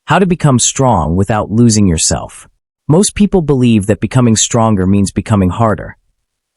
How to become strong without losing yourself. Most people believe that becoming stronger means becoming harder.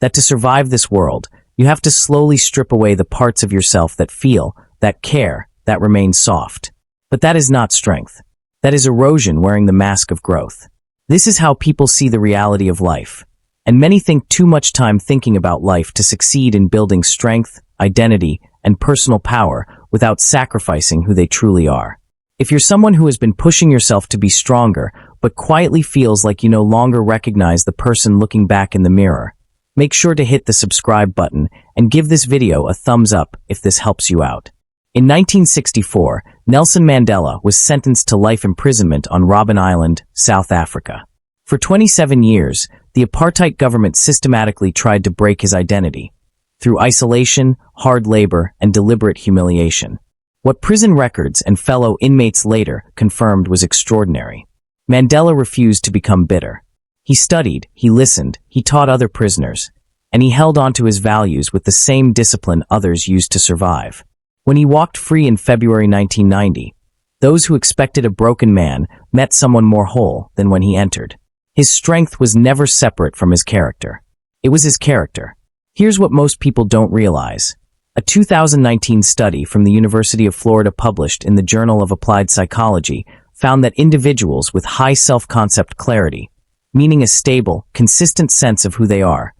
That to survive this world, you have to slowly strip away the parts of yourself that feel, that care, that remain soft. But that is not strength. That is erosion wearing the mask of growth. This is how people see the reality of life. And many think too much time thinking about life to succeed in building strength, identity, and personal power without sacrificing who they truly are. If you're someone who has been pushing yourself to be stronger, but quietly feels like you no longer recognize the person looking back in the mirror, make sure to hit the subscribe button and give this video a thumbs up if this helps you out. In 1964, Nelson Mandela was sentenced to life imprisonment on Robben Island, South Africa. For 27 years, the apartheid government systematically tried to break his identity through isolation, hard labor, and deliberate humiliation. What prison records and fellow inmates later confirmed was extraordinary. Mandela refused to become bitter. He studied, he listened, he taught other prisoners, and he held on to his values with the same discipline others used to survive. When he walked free in February 1990, those who expected a broken man met someone more whole than when he entered. His strength was never separate from his character. It was his character. Here's what most people don't realize. A 2019 study from the University of Florida published in the Journal of Applied Psychology found that individuals with high self-concept clarity, meaning a stable, consistent sense of who they are,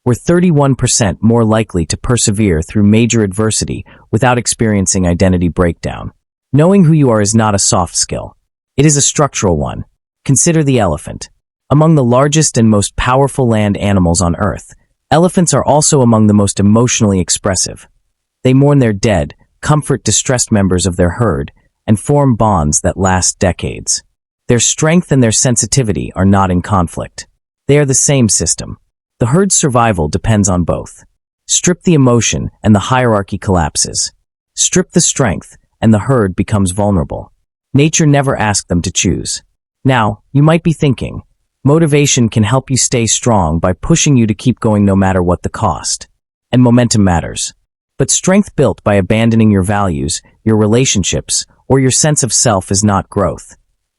were 31% more likely to persevere through major adversity without experiencing identity breakdown. Knowing who you are is not a soft skill. It is a structural one. Consider the elephant. Among the largest and most powerful land animals on Earth, elephants are also among the most emotionally expressive. They mourn their dead, comfort distressed members of their herd, and form bonds that last decades. Their strength and their sensitivity are not in conflict. They are the same system. The herd's survival depends on both. Strip the emotion and the hierarchy collapses. Strip the strength and the herd becomes vulnerable. Nature never asked them to choose. Now, you might be thinking, motivation can help you stay strong by pushing you to keep going no matter what the cost. And momentum matters. But strength built by abandoning your values, your relationships, or your sense of self is not growth.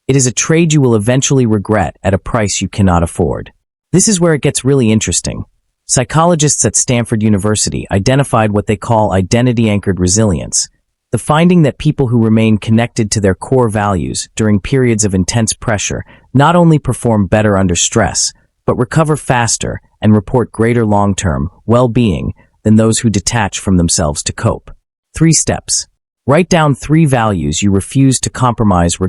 It is a trade you will eventually regret at a price you cannot afford. This is where it gets really interesting. Psychologists at Stanford University identified what they call identity-anchored resilience, the finding that people who remain connected to their core values during periods of intense pressure not only perform better under stress, but recover faster and report greater long-term well-being than those who detach from themselves to cope. 3 steps. Write down 3 values you refuse to compromise regardless